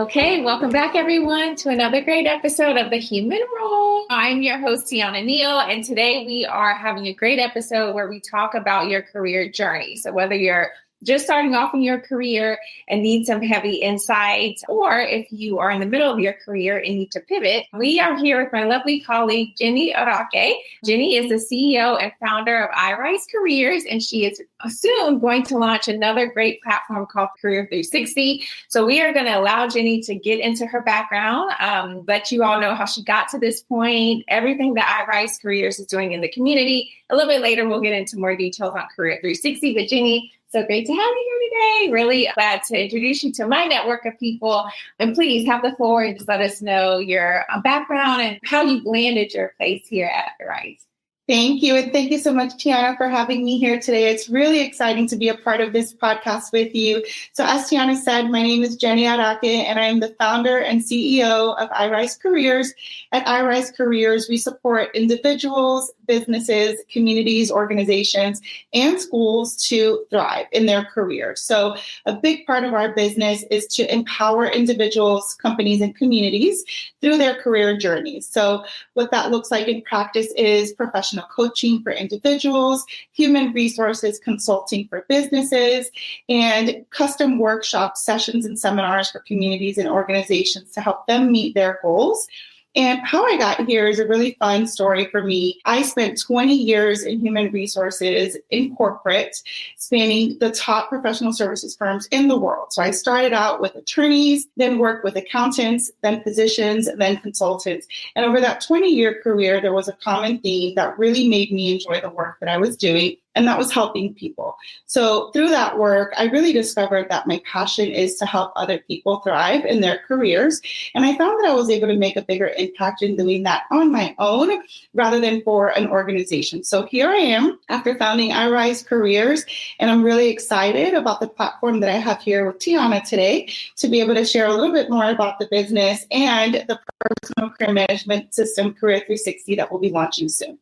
Okay, welcome back everyone to another great episode of The Human Role. I'm your host, Tiana Neal, and today we are having a great episode where we talk about your career journey. So whether you're just starting off in your career and need some heavy insights, or if you are in the middle of your career and need to pivot, we are here with my lovely colleague, Jenny Araque. Jenny is the CEO and founder of iRise Careers, and she is soon going to launch another great platform called Career360. So we are going to allow Jenny to get into her background, let you all know how she got to this point, everything that iRise Careers is doing in the community. A little bit later, we'll get into more details on Career360, but Jenny, so great to have you here today. Really glad to introduce you to my network of people. And please have the floor and just let us know your background and how you've landed your place here at iRise. Thank you. And thank you so much, Tiana, for having me here today. It's really exciting to be a part of this podcast with you. So as Tiana said, my name is Jenny Araque, and I am the founder and CEO of iRise Careers. At iRise Careers, we support individuals, businesses, communities, organizations, and schools to thrive in their careers. So a big part of our business is to empower individuals, companies, and communities through their career journeys. So what that looks like in practice is professional coaching for individuals, human resources consulting for businesses, and custom workshop sessions and seminars for communities and organizations to help them meet their goals. And how I got here is a really fun story for me. I spent 20 years in human resources in corporate, spanning the top professional services firms in the world. So I started out with attorneys, then worked with accountants, then physicians, then consultants. And over that 20-year career, there was a common theme that really made me enjoy the work that I was doing, and that was helping people. So through that work, I really discovered that my passion is to help other people thrive in their careers. And I found that I was able to make a bigger impact in doing that on my own rather than for an organization. So here I am after founding iRise Careers, and I'm really excited about the platform that I have here with Tiana today to be able to share a little bit more about the business and the personal career management system, Career360, that will be launching soon.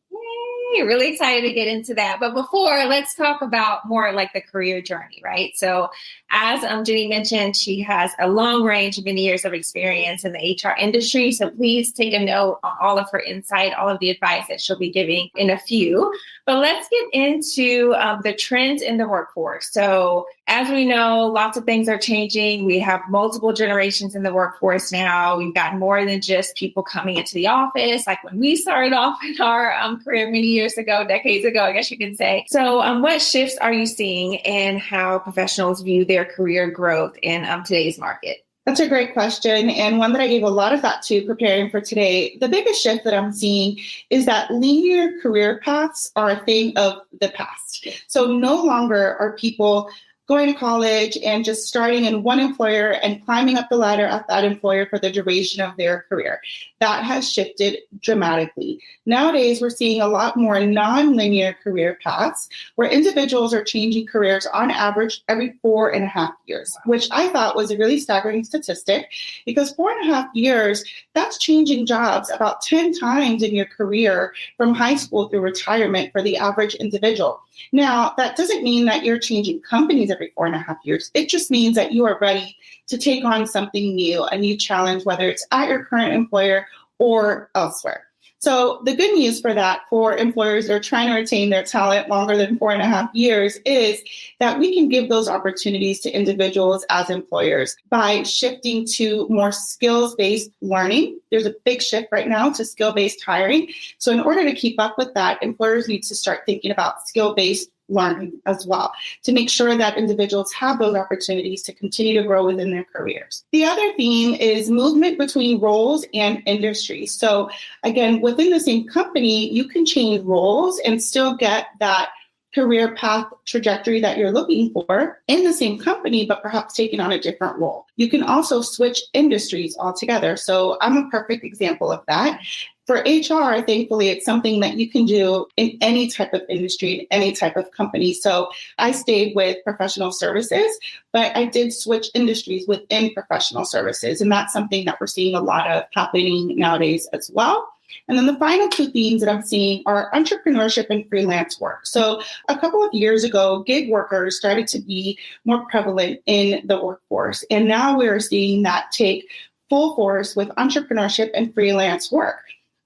Really excited to get into that. But before, let's talk about more like the career journey, right? So as Jenny mentioned, she has a long range of many years of experience in the HR industry. So please take a note on all of her insight, all of the advice that she'll be giving in a few. But let's get into the trends in the workforce. So as we know, lots of things are changing. We have multiple generations in the workforce now. We've got more than just people coming into the office, like when we started off in our career many years ago, decades ago, I guess you can say. So what shifts are you seeing in how professionals view their career growth in today's market? That's a great question, and one that I gave a lot of thought to preparing for today. The biggest shift that I'm seeing is that linear career paths are a thing of the past. So no longer are people going to college and just starting in one employer and climbing up the ladder at that employer for the duration of their career. That has shifted dramatically. Nowadays, we're seeing a lot more non-linear career paths where individuals are changing careers on average every 4.5 years, which I thought was a really staggering statistic because 4.5 years, that's changing jobs about 10 times in your career from high school through retirement for the average individual. Now, that doesn't mean that you're changing companies every 4.5 years. It just means that you are ready to take on something new, a new challenge, whether it's at your current employer or elsewhere. So the good news for that, for employers that are trying to retain their talent longer than 4.5 years, is that we can give those opportunities to individuals as employers by shifting to more skills-based learning. There's a big shift right now to skill-based hiring. So in order to keep up with that, employers need to start thinking about skill-based learning as well to make sure that individuals have those opportunities to continue to grow within their careers. The other theme is movement between roles and industries. So again, within the same company, you can change roles and still get that career path trajectory that you're looking for in the same company, but perhaps taking on a different role. You can also switch industries altogether. So I'm a perfect example of that. For HR, thankfully, it's something that you can do in any type of industry, in any type of company. So I stayed with professional services, but I did switch industries within professional services. And that's something that we're seeing a lot of happening nowadays as well. And then the final two themes that I'm seeing are entrepreneurship and freelance work. So a couple of years ago, gig workers started to be more prevalent in the workforce. And now we're seeing that take full force with entrepreneurship and freelance work.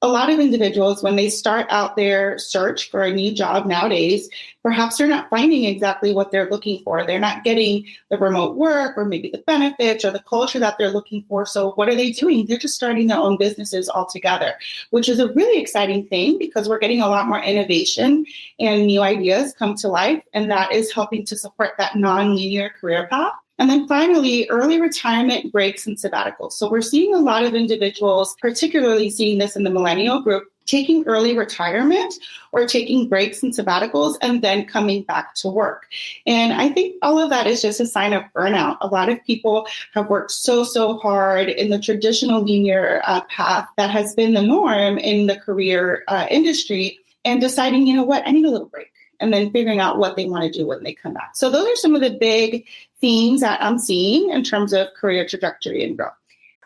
A lot of individuals, when they start out their search for a new job nowadays, perhaps they're not finding exactly what they're looking for. They're not getting the remote work or maybe the benefits or the culture that they're looking for. So what are they doing? They're just starting their own businesses altogether, which is a really exciting thing because we're getting a lot more innovation and new ideas come to life. And that is helping to support that non-linear career path. And then finally, early retirement breaks and sabbaticals. So we're seeing a lot of individuals, particularly seeing this in the millennial group, taking early retirement or taking breaks and sabbaticals and then coming back to work. And I think all of that is just a sign of burnout. A lot of people have worked so hard in the traditional linear path that has been the norm in the career industry and deciding, you know what, I need a little break. And then figuring out what they want to do when they come back. So those are some of the big themes that I'm seeing in terms of career trajectory and growth.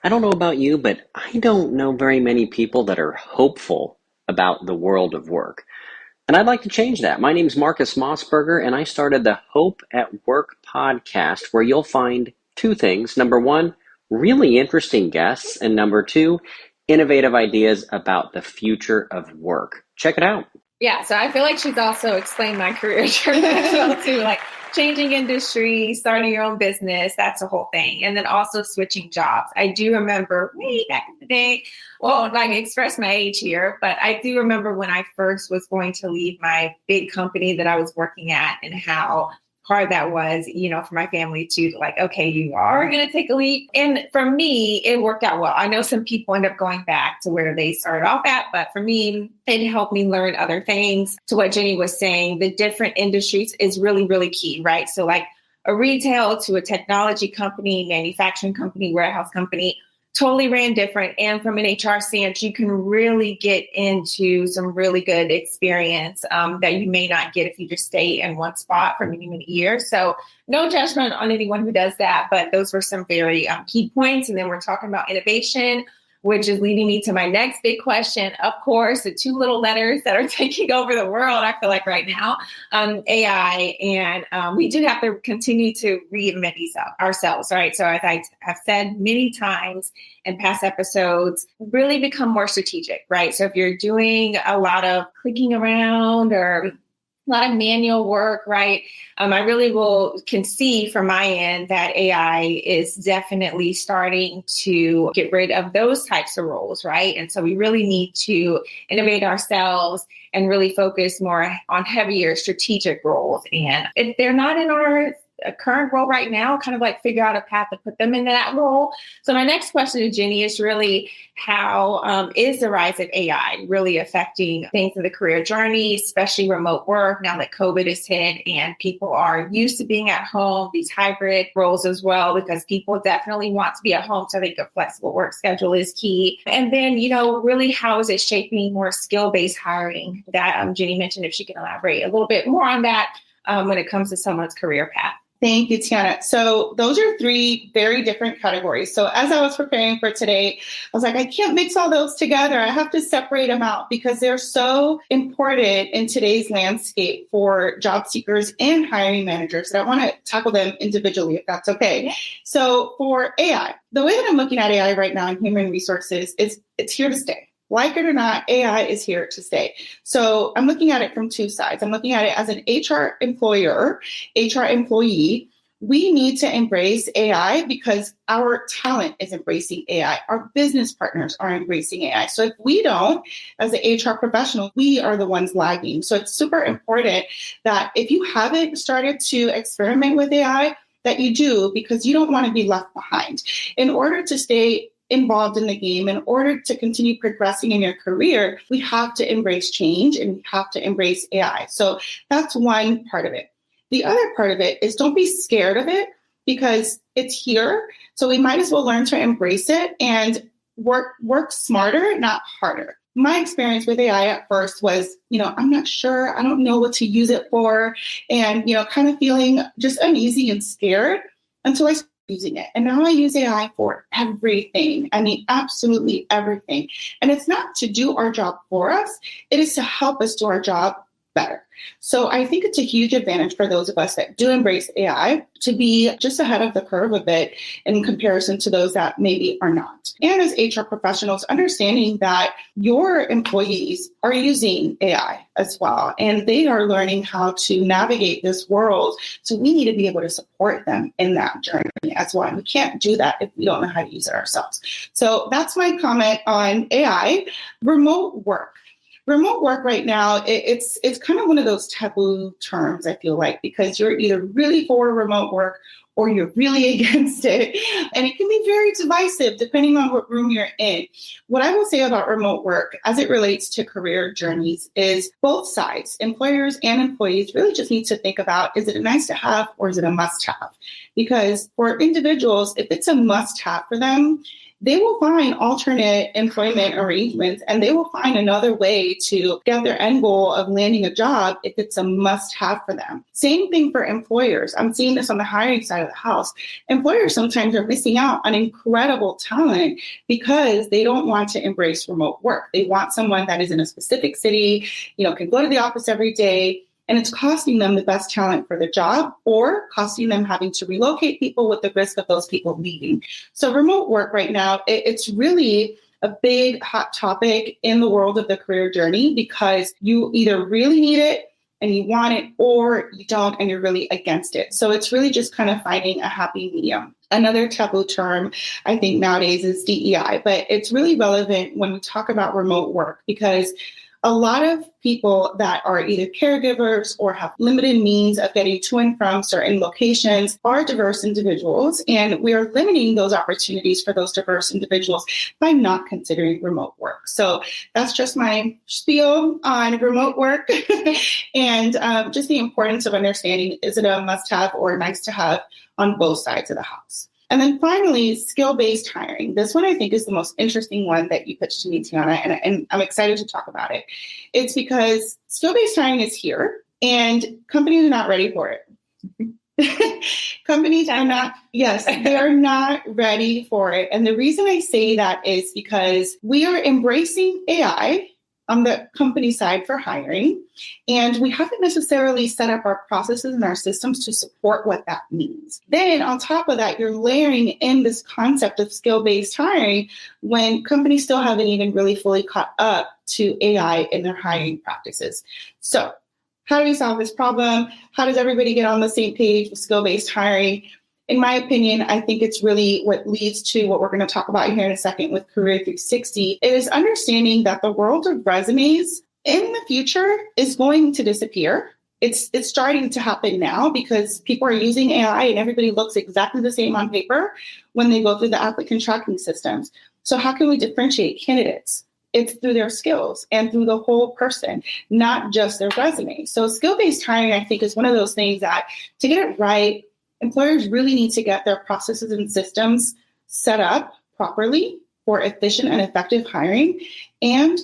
I don't know about you, but I don't know very many people that are hopeful about the world of work. And I'd like to change that. My name's Marcus Mossberger, and I started the Hope at Work podcast, where you'll find two things. Number one, really interesting guests. And number two, innovative ideas about the future of work. Check it out. Yeah, so I feel like she's also explained my career journey as well too, like changing industry, starting your own business, that's the whole thing. And then also switching jobs. I do remember way back in the day, well, like express my age here, but I do remember when I first was going to leave my big company that I was working at and how hard that was, you know, for my family to like, okay, you are going to take a leap. And for me, it worked out well. I know some people end up going back to where they started off at, but for me, it helped me learn other things. To what Jenny was saying, the different industries is really, really key, right? So like a retail to a technology company, manufacturing company, warehouse company, totally ran different. And from an HR stance, you can really get into some really good experience that you may not get if you just stay in one spot for many, many years. So no judgment on anyone who does that, but those were some very key points. And then we're talking about innovation, which is leading me to my next big question. Of course, the two little letters that are taking over the world, I feel like right now, AI. And we do have to continue to reinvent ourselves, right? So as I have said many times in past episodes, really become more strategic, right? So if you're doing a lot of clicking around or a lot of manual work, right? I really can see from my end that AI is definitely starting to get rid of those types of roles, right? And so we really need to innovate ourselves and really focus more on heavier strategic roles. And if they're not in our current role right now, kind of like figure out a path to put them into that role. So my next question to Jenny is really how is the rise of AI really affecting things in the career journey, especially remote work now that COVID is hit and people are used to being at home, these hybrid roles as well, because people definitely want to be at home. So I think a flexible work schedule is key. And then, you know, really how is it shaping more skill-based hiring that Jenny mentioned, if she can elaborate a little bit more on that when it comes to someone's career path. Thank you, Tiana. So those are three very different categories. So as I was preparing for today, I was like, I can't mix all those together. I have to separate them out because they're so important in today's landscape for job seekers and hiring managers that I want to tackle them individually, if that's okay. Yeah. So for AI, the way that I'm looking at AI right now in human resources is it's here to stay. Like it or not, AI is here to stay. So I'm looking at it from two sides. I'm looking at it as an HR employer, HR employee. We need to embrace AI because our talent is embracing AI. Our business partners are embracing AI. So if we don't, as an HR professional, we are the ones lagging. So it's super important that if you haven't started to experiment with AI, that you do, because you don't want to be left behind. In order to stay involved in the game, in order to continue progressing in your career, we have to embrace change and we have to embrace AI. So that's one part of it. The other part of it is don't be scared of it because it's here. So we might as well learn to embrace it and work smarter, not harder. My experience with AI at first was, I'm not sure. I don't know what to use it for. And, kind of feeling just uneasy and scared until I using it. And now I use AI for everything. I mean, absolutely everything. And it's not to do our job for us. It is to help us do our job better. So I think it's a huge advantage for those of us that do embrace AI to be just ahead of the curve a bit in comparison to those that maybe are not. And as HR professionals, understanding that your employees are using AI as well, and they are learning how to navigate this world. So we need to be able to support them in that journey as well. And we can't do that if we don't know how to use it ourselves. So that's my comment on AI. Remote work. Remote work right now, it's kind of one of those taboo terms, I feel like, because you're either really for remote work or you're really against it. And it can be very divisive depending on what room you're in. What I will say about remote work as it relates to career journeys is both sides, employers and employees, really just need to think about, is it a nice to have or is it a must have? Because for individuals, if it's a must have for them, they will find alternate employment arrangements and they will find another way to get their end goal of landing a job if it's a must have for them. Same thing for employers. I'm seeing this on the hiring side of the house. Employers sometimes are missing out on incredible talent because they don't want to embrace remote work. They want someone that is in a specific city, can go to the office every day. And it's costing them the best talent for the job or costing them having to relocate people with the risk of those people leaving. So remote work right now, it's really a big hot topic in the world of the career journey because you either really need it and you want it or you don't and you're really against it. So it's really just kind of finding a happy medium. Another taboo term, I think nowadays is DEI, but it's really relevant when we talk about remote work because a lot of people that are either caregivers or have limited means of getting to and from certain locations are diverse individuals, and we are limiting those opportunities for those diverse individuals by not considering remote work. So that's just my spiel on remote work and just the importance of understanding, is it a must-have or a nice-to-have on both sides of the house? And then finally, skill-based hiring. This one I think is the most interesting one that you pitched to me, Tiana, and I'm excited to talk about it. It's because skill-based hiring is here and companies are not ready for it. Companies are not, yes, they are not ready for it. And the reason I say that is because we are embracing AI on the company side for hiring, and we haven't necessarily set up our processes and our systems to support what that means. Then on top of that, you're layering in this concept of skill-based hiring when companies still haven't even really fully caught up to AI in their hiring practices. So how do we solve this problem? How does everybody get on the same page with skill-based hiring? In my opinion, I think it's really what leads to what we're going to talk about here in a second with Career360 is understanding that the world of resumes in the future is going to disappear. It's starting to happen now because people are using AI and everybody looks exactly the same on paper when they go through the applicant tracking systems. So how can we differentiate candidates? It's through their skills and through the whole person, not just their resume. So skill-based hiring, I think, is one of those things that to get it right, employers really need to get their processes and systems set up properly for efficient and effective hiring and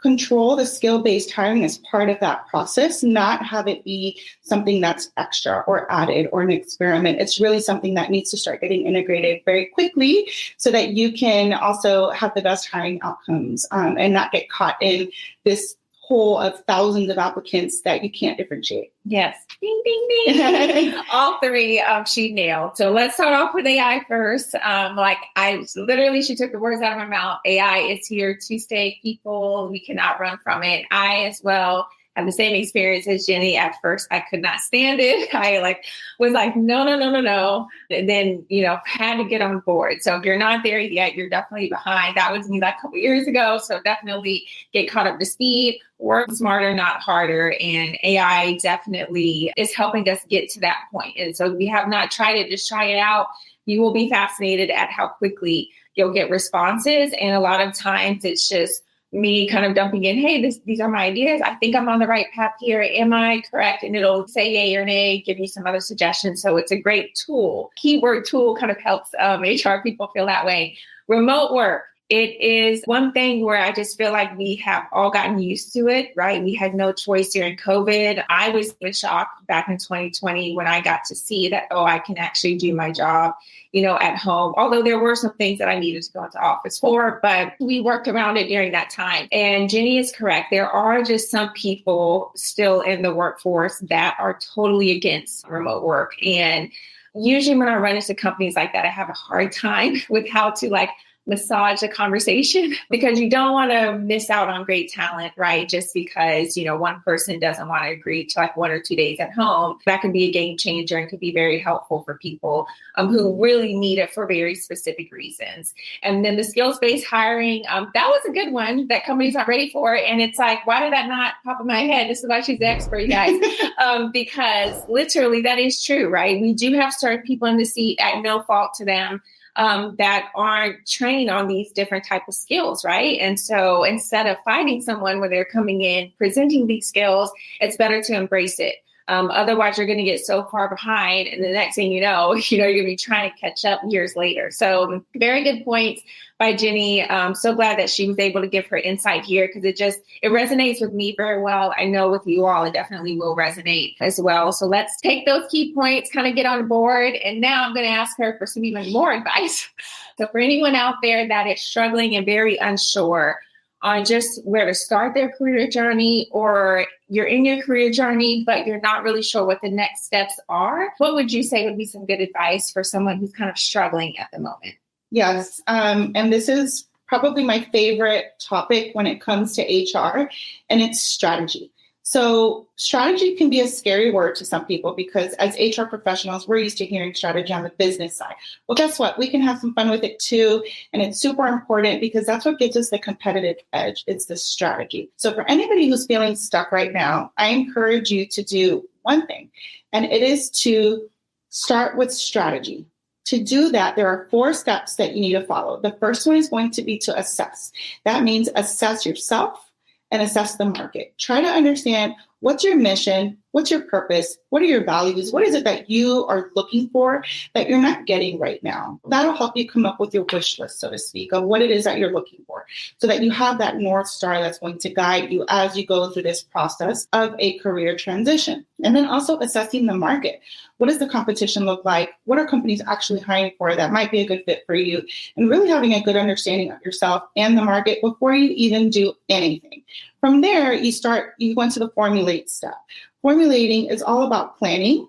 control the skill-based hiring as part of that process, not have it be something that's extra or added or an experiment. It's really something that needs to start getting integrated very quickly so that you can also have the best hiring outcomes and not get caught in this pool of thousands of applicants that you can't differentiate. Yes. Ding, ding, ding. All three she nailed. So let's start off with AI first. She took the words out of my mouth. AI is here to stay, people. We cannot run from it. I as well have the same experience as Jenny. At first, I could not stand it. I was like, no. And then, had to get on board. So if you're not there yet, you're definitely behind. That was me a couple years ago. So definitely get caught up to speed, work smarter, not harder. And AI definitely is helping us get to that point. And so if you have not tried it, just try it out. You will be fascinated at how quickly you'll get responses. And a lot of times it's just me kind of dumping in, hey, these are my ideas. I think I'm on the right path here. Am I correct? And it'll say yay or nay, give you some other suggestions. So it's a great tool. Keyword tool kind of helps HR people feel that way. Remote work. It is one thing where I just feel like we have all gotten used to it, right? We had no choice during COVID. I was in shock back in 2020 when I got to see that, I can actually do my job, at home. Although there were some things that I needed to go into office for, but we worked around it during that time. And Jenny is correct. There are just some people still in the workforce that are totally against remote work. And usually when I run into companies like that, I have a hard time with how to massage the conversation because you don't want to miss out on great talent, right? Just because, one person doesn't want to agree to 1 or 2 days at home. That can be a game changer and could be very helpful for people who really need it for very specific reasons. And then the skills-based hiring, that was a good one that companies aren't ready for. And it's why did that not pop in my head? This is why she's the expert, you guys. Because literally that is true, right? We do have certain people in the seat at no fault to them that aren't trained on these different type of skills, right? And so instead of fighting someone when they're coming in, presenting these skills, it's better to embrace it. Otherwise, you're going to get so far behind. And the next thing you know, you're going to be trying to catch up years later. So very good points by Jenny. So glad that she was able to give her insight here because it resonates with me very well. I know with you all, it definitely will resonate as well. So let's take those key points, kind of get on board. And now I'm going to ask her for some even more advice. So for anyone out there that is struggling and very unsure on just where to start their career journey, or you're in your career journey, but you're not really sure what the next steps are, what would you say would be some good advice for someone who's kind of struggling at the moment? Yes. And this is probably my favorite topic when it comes to HR, and it's strategy. So strategy can be a scary word to some people because as HR professionals, we're used to hearing strategy on the business side. Well, guess what? We can have some fun with it too. And it's super important because that's what gives us the competitive edge. It's the strategy. So for anybody who's feeling stuck right now, I encourage you to do one thing, and it is to start with strategy. To do that, there are 4 steps that you need to follow. The first one is going to be to assess. That means assess yourself and assess the market. Try to understand what's your mission, what's your purpose, what are your values, what is it that you are looking for that you're not getting right now. That'll help you come up with your wish list, so to speak, of what it is that you're looking for so that you have that North Star that's going to guide you as you go through this process of a career transition. And then also assessing the market. What does the competition look like? What are companies actually hiring for that might be a good fit for you? And really having a good understanding of yourself and the market before you even do anything. From there, you go into the formulate step. Formulating is all about planning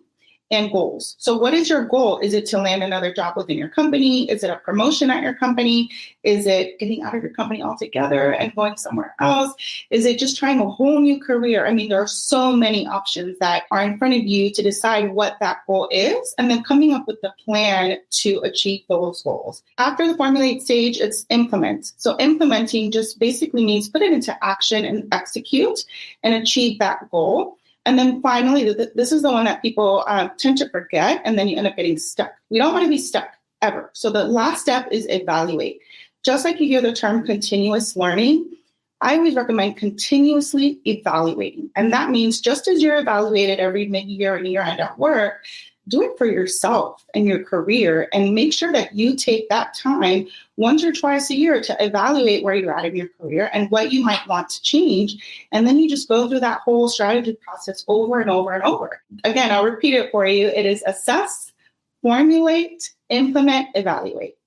and goals. So what is your goal? Is it to land another job within your company? Is it a promotion at your company? Is it getting out of your company altogether and going somewhere else? Is it just trying a whole new career? I mean, there are so many options that are in front of you to decide what that goal is, and then coming up with the plan to achieve those goals. After the formulate stage, it's implement. So implementing just basically means put it into action and execute and achieve that goal. And then finally, this is the one that people tend to forget, and then you end up getting stuck. We don't want to be stuck ever. So the last step is evaluate. Just like you hear the term continuous learning, I always recommend continuously evaluating. And that means just as you're evaluated every mid-year and year-end at work, do it for yourself and your career and make sure that you take that time once or twice a year to evaluate where you're at in your career and what you might want to change. And then you just go through that whole strategy process over and over and over. Again, I'll repeat it for you. It is assess, formulate, implement, evaluate.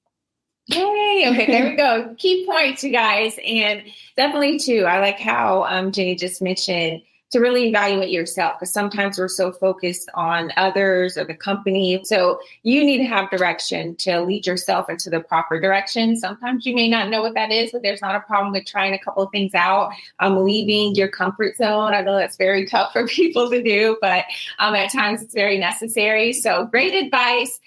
Yay. Okay, there we go. Key points, you guys. And definitely, too, I like how Jenny just mentioned to really evaluate yourself, because sometimes we're so focused on others or the company. So you need to have direction to lead yourself into the proper direction. Sometimes you may not know what that is, but there's not a problem with trying a couple of things out. Leaving your comfort zone. I know that's very tough for people to do, but at times it's very necessary. So great advice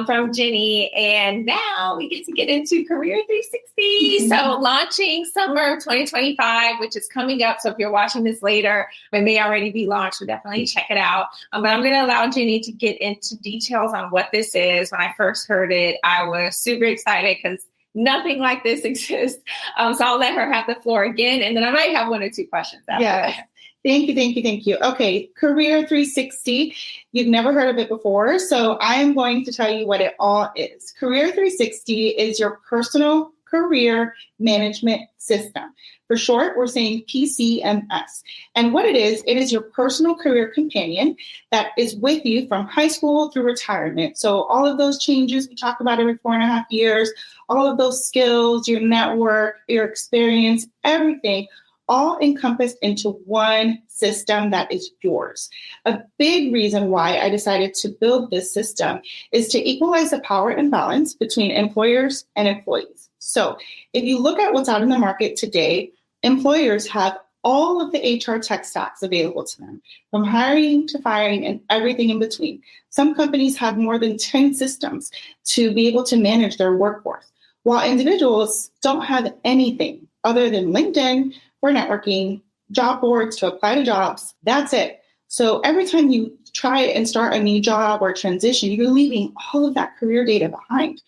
from Jenny. And now we get to get into Career 360. So launching summer 2025, which is coming up. So if you're watching this later, it may already be launched, so definitely check it out. But I'm going to allow Jenny to get into details on what this is. When I first heard it, I was super excited because nothing like this exists. So I'll let her have the floor again, and then I might have 1 or 2 questions after that. Thank you. Okay, Career 360. You've never heard of it before, so I am going to tell you what it all is. Career 360 is your personal Career Management System. For short, we're saying PCMS. And what it is your personal career companion that is with you from high school through retirement. So all of those changes we talk about every 4.5 years, all of those skills, your network, your experience, everything, all encompassed into one system that is yours. A big reason why I decided to build this system is to equalize the power imbalance between employers and employees. So if you look at what's out in the market today, employers have all of the HR tech stacks available to them, from hiring to firing and everything in between. Some companies have more than 10 systems to be able to manage their workforce, while individuals don't have anything other than LinkedIn for networking, job boards to apply to jobs. That's it. So every time you try and start a new job or transition, you're leaving all of that career data behind.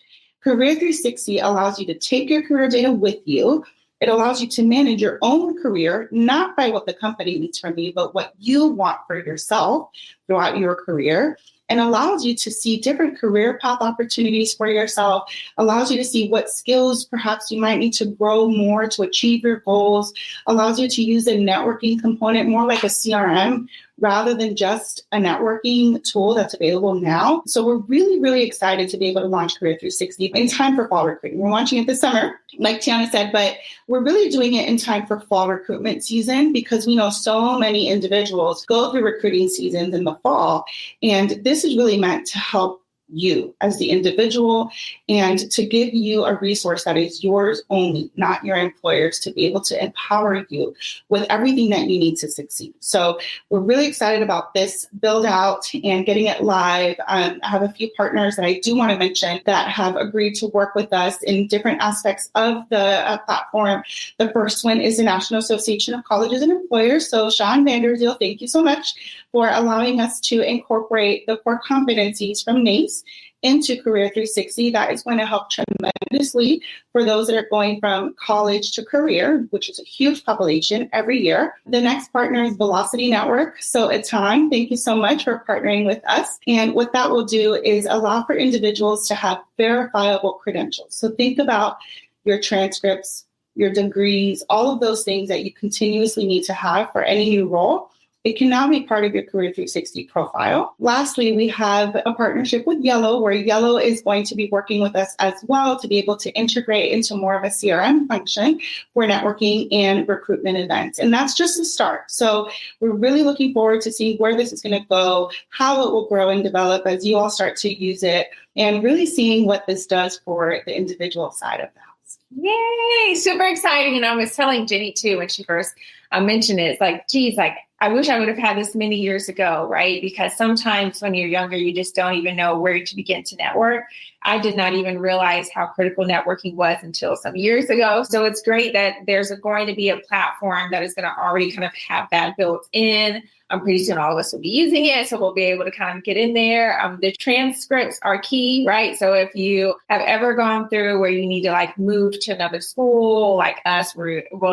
Career360 allows you to take your career data with you. It allows you to manage your own career, not by what the company needs from you, but what you want for yourself throughout your career, and allows you to see different career path opportunities for yourself, allows you to see what skills perhaps you might need to grow more to achieve your goals, allows you to use a networking component more like a CRM rather than just a networking tool that's available now. So we're really, really excited to be able to launch Career360 in time for fall recruiting. We're launching it this summer, like Tiana said, but we're really doing it in time for fall recruitment season because we know so many individuals go through recruiting seasons in the fall. And this is really meant to help you as the individual and to give you a resource that is yours only, not your employer's, to be able to empower you with everything that you need to succeed. So we're really excited about this build out and getting it live. I have a few partners that I do want to mention that have agreed to work with us in different aspects of the platform. The first one is the National Association of Colleges and Employers. So Sean Vanderzeel, thank you so much for allowing us to incorporate the core competencies from NACE into Career360. That is going to help tremendously for those that are going from college to career, which is a huge population every year. The next partner is Velocity Network. So Atan, thank you so much for partnering with us. And what that will do is allow for individuals to have verifiable credentials. So think about your transcripts, your degrees, all of those things that you continuously need to have for any new role. It can now be part of your Career360 profile. Lastly, we have a partnership with Yellow, where Yellow is going to be working with us as well to be able to integrate into more of a CRM function for networking and recruitment events. And that's just the start. So we're really looking forward to seeing where this is going to go, how it will grow and develop as you all start to use it, and really seeing what this does for the individual side of the house. Yay! Super exciting. And I was telling Jenny too, when she first mentioned it, it's like, geez, like, I wish I would have had this many years ago, right? Because sometimes when you're younger, you just don't even know where to begin to network. I did not even realize how critical networking was until some years ago. So it's great that there's going to be a platform that is going to already kind of have that built in. Pretty soon all of us will be using it. So we'll be able to kind of get in there. The transcripts are key, right? So if you have ever gone through where you need to like move to another school, like us,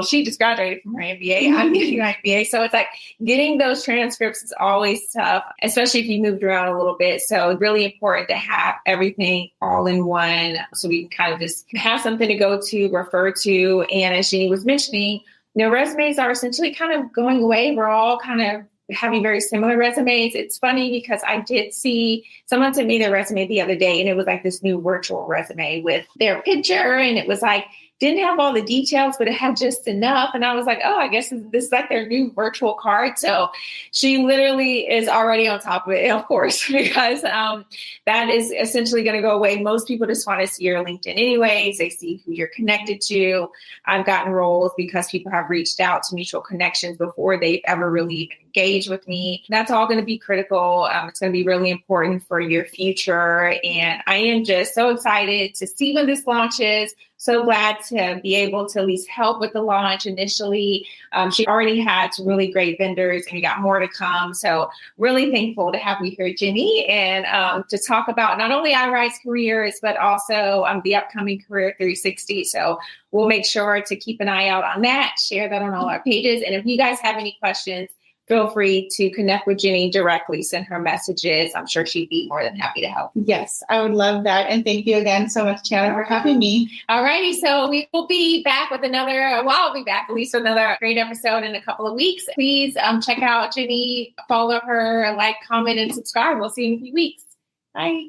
she just graduated from her MBA. I'm getting my MBA. So it's like getting those transcripts is always tough, especially if you moved around a little bit. So it's really important to have everything all in one. So we can kind of just have something to go to, refer to. And as Jenny was mentioning, resumes are essentially kind of going away. We're all kind of having very similar resumes. It's funny because I did see someone sent me their resume the other day, and it was like this new virtual resume with their picture, and it was like, didn't have all the details, but it had just enough. And I was like, oh, I guess this is like their new virtual card. So she literally is already on top of it, of course, because that is essentially going to go away. Most people just want to see your LinkedIn anyways. They see who you're connected to. I've gotten roles because people have reached out to mutual connections before they've ever really even engaged with me. That's all going to be critical. It's going to be really important for your future. And I am just so excited to see when this launches. So glad to be able to at least help with the launch initially. She already had some really great vendors, and we got more to come. So really thankful to have you here, Jenny, and to talk about not only iRise Careers, but also the upcoming Career360. So we'll make sure to keep an eye out on that, share that on all our pages. And if you guys have any questions, feel free to connect with Jenny directly, send her messages. I'm sure she'd be more than happy to help. Yes, I would love that. And thank you again so much, Tiana, for having me. All righty. So we will be back with I'll be back at least with another great episode in a couple of weeks. Please check out Jenny, follow her, like, comment, and subscribe. We'll see you in a few weeks. Bye.